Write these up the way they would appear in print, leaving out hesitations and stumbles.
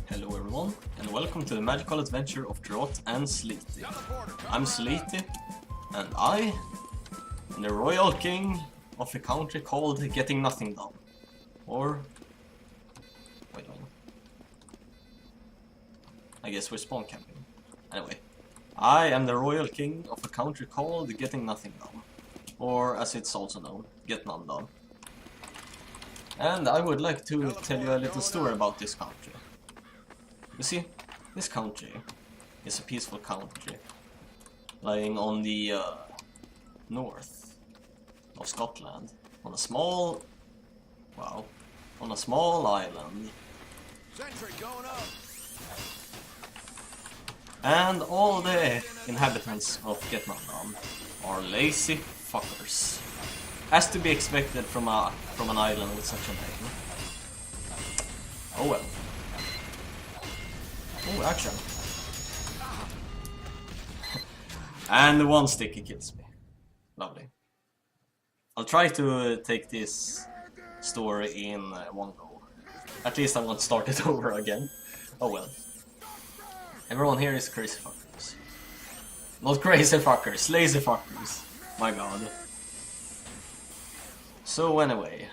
Hello everyone, and welcome to the magical adventure of Drought and Sleety. I'm Sleety, and I am the royal king of a country called Getting Nothing Done. Or... wait a minute. I guess we're spawn camping. Anyway, I am the royal king of a country called Getting Nothing Done. Or as it's also known, Get None Done. And I would like to tell you a little story about this country. You see, this country is a peaceful country, lying on the north of Scotland, on a small, on a small island. And all the inhabitants of Get None Done are lazy fuckers, as to be expected from an island with such a name. Oh well. Oh, action. And the one sticky kills me. Lovely. I'll try to take this story in one go. At least I won't start it over again. Oh well. Everyone here is crazy fuckers. Not crazy fuckers, lazy fuckers. My god. So anyway.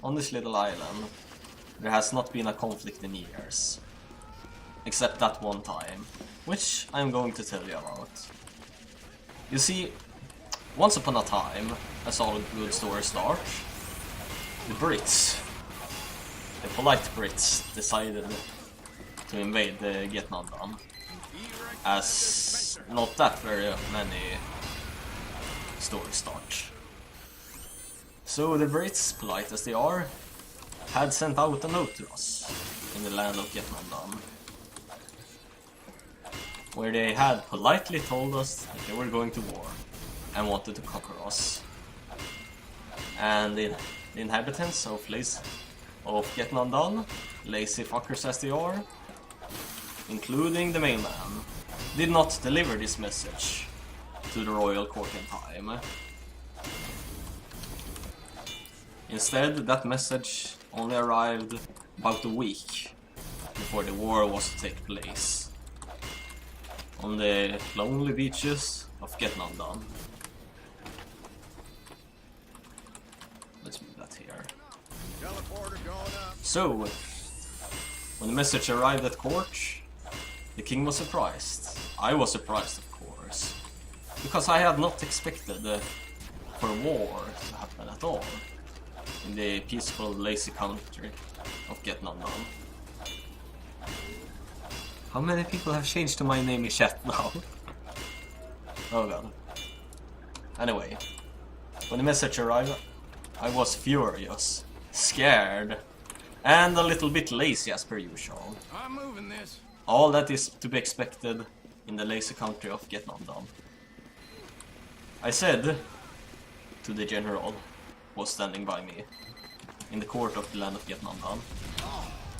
On this little island, there has not been a conflict in years. Except that one time, which I'm going to tell you about. You see, once upon a time, as all good stories start, the Brits, the polite Brits, decided to invade the Get None Done, as not that very many stories start. So the Brits, polite as they are, had sent out a note to us in the land of Get None Done, where they had politely told us that they were going to war and wanted to conquer us. And the inhabitants of Get None Done, lazy fuckers as they are, including the main man, did not deliver this message to the royal court in time. Instead, that message only arrived about a week before the war was to take place on the lonely beaches of Get None Done. Let's move that here. So, when the message arrived at court, the king was surprised. I was surprised, of course, because I had not expected for war to happen at all in the peaceful, lazy country of Get None Done. How many people have changed to my name in chat now? Oh god. Anyway, when the message arrived, I was furious, scared, and a little bit lazy as per usual. I'm moving this. All that is to be expected in the lazy country of Get None Done. I said to the general who was standing by me in the court of the land of Get None Done,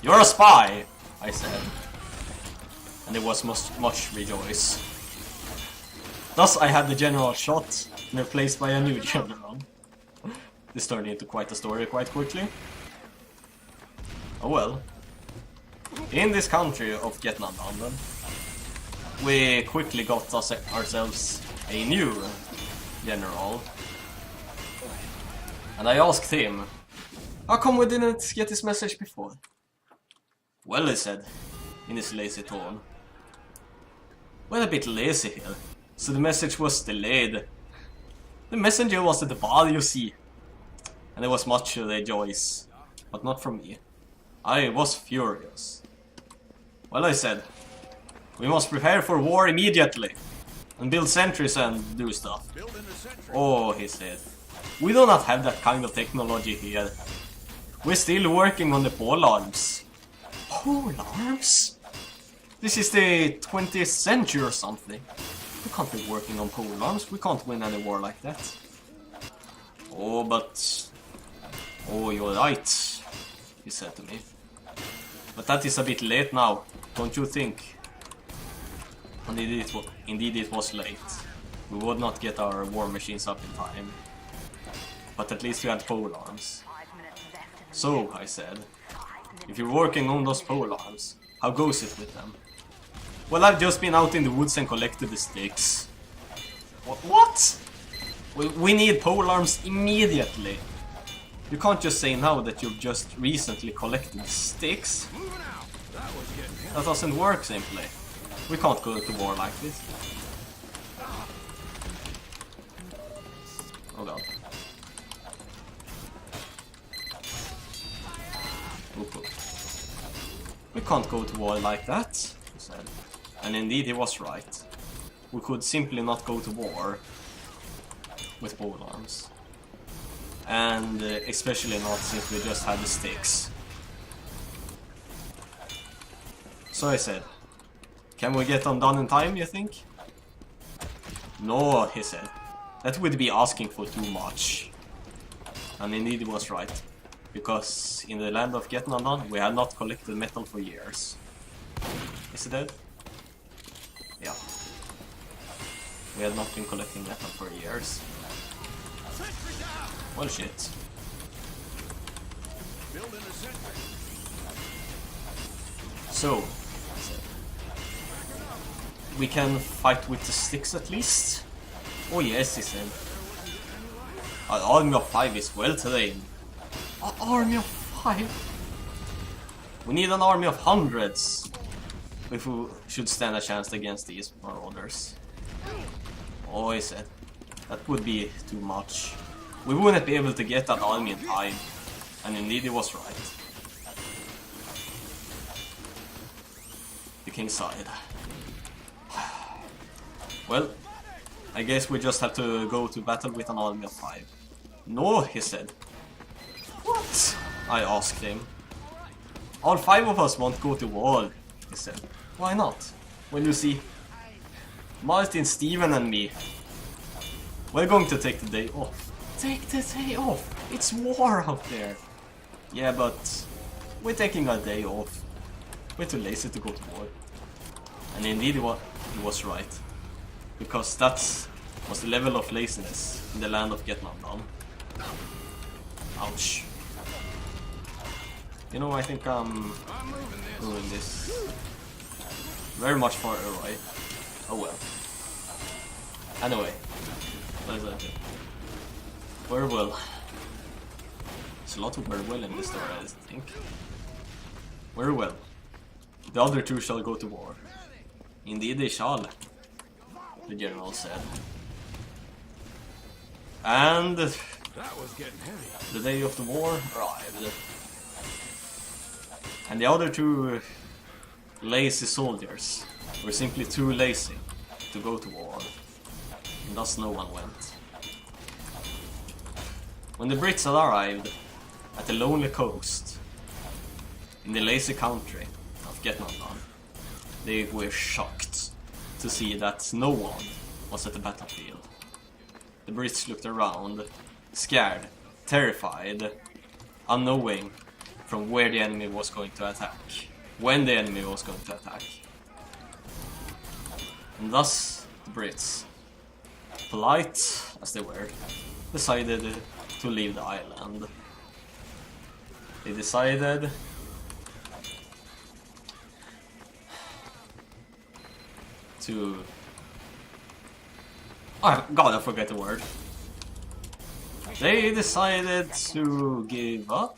"You're a spy!" I said. And it was much rejoice. Thus I had the general shot and replaced by a new general. This turned into quite a story quite quickly. Oh well. In this country of Get None Done, we quickly got ourselves a new general. And I asked him, how come we didn't get this message before? Well, he said, in his lazy tone, we're a bit lazy here, so the message was delayed. The messenger was at the ball, you see. And there was much rejoice, but not from me. I was furious. Well, I said, we must prepare for war immediately, and build sentries and do stuff. Oh, he said, we do not have that kind of technology here. We're still working on the pole arms. Pole arms? This is the 20th century or something. We can't be working on pole arms. We can't win any war like that. Oh, but... oh, you're right, he said to me. But that is a bit late now, don't you think? Indeed it was late. We would not get our war machines up in time. But at least we had pole arms. So, I said, If you're working on those pole arms, how goes it with them? Well, I've just been out in the woods and collected the sticks. What? We need pole arms immediately. You can't just say now that you've just recently collected sticks. That doesn't work simply. We can't go to war like this. Oh god. We can't go to war like that, he said. And indeed he was right. We could simply not go to war with pole arms. And especially not since we just had the sticks. So I said, can we get them done in time, you think? No, he said. That would be asking for too much. And indeed he was right. Because in the land of Getting Undone, we had not collected metal for years. Is it dead? Yeah. We had not been collecting metal for years. Well, shit. So, we can fight with the sticks at least? Oh yes, he said. An army of 5 is well trained. An army of 5? We need an army of hundreds if we should stand a chance against these marauders. Oh, he said. That would be too much. We wouldn't be able to get that army in time. And indeed he was right. The king sighed. Well, I guess we just have to go to battle with an army of 5. No, he said. What? I asked him. All 5 of us won't go to war, he said. Why not? Well, you see, Martin, Steven and me, we're going to take the day off. Take the day off? It's war out there. Yeah, but we're taking a day off. We're too lazy to go to war. And indeed he was right. Because that was the level of laziness in the land of Getting Undone. Ouch. You know, I think I'm moving this very much farther away. Oh well. Anyway, what is that? Very well. There's a lot of very well in this story, I think. Very well. The other 2 shall go to war. Indeed they shall, the general said. And the day of the war arrived. And the other 2 lazy soldiers were simply too lazy to go to war. And thus no one went. When the Brits had arrived at the lonely coast in the lazy country of Getting Undone, they were shocked to see that no one was at the battlefield. The Brits looked around, scared, terrified, unknowing from where the enemy was going to attack, when the enemy was going to attack. And thus the Brits, polite as they were, decided to leave the island. They decided to... Oh god, I forgot the word. They decided to give up,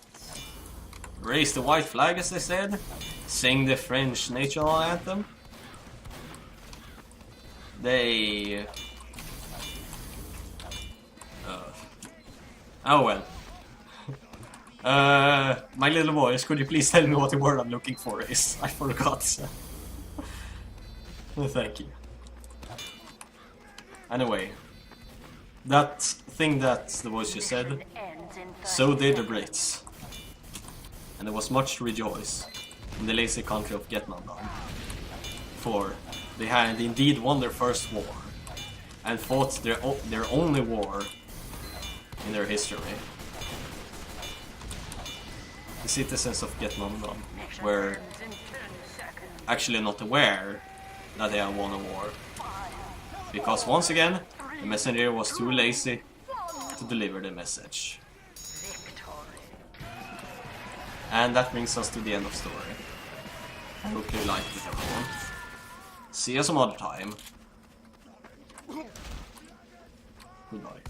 raise the white flag as they said, sing the French national anthem. They... Oh well. My little voice, could you please tell me what the word I'm looking for is? I forgot. Thank you. Anyway, that thing that the voice just said, so did the Brits. And there was much to rejoice in the lazy country of Getting Undone. For they had indeed won their first war, and fought their only war in their history. The citizens of Getting Undone were actually not aware that they had won a war. Because once again, the messenger was too lazy to deliver the message. And that brings us to the end of story. I hope you liked it, everyone. See you some other time. Goodbye.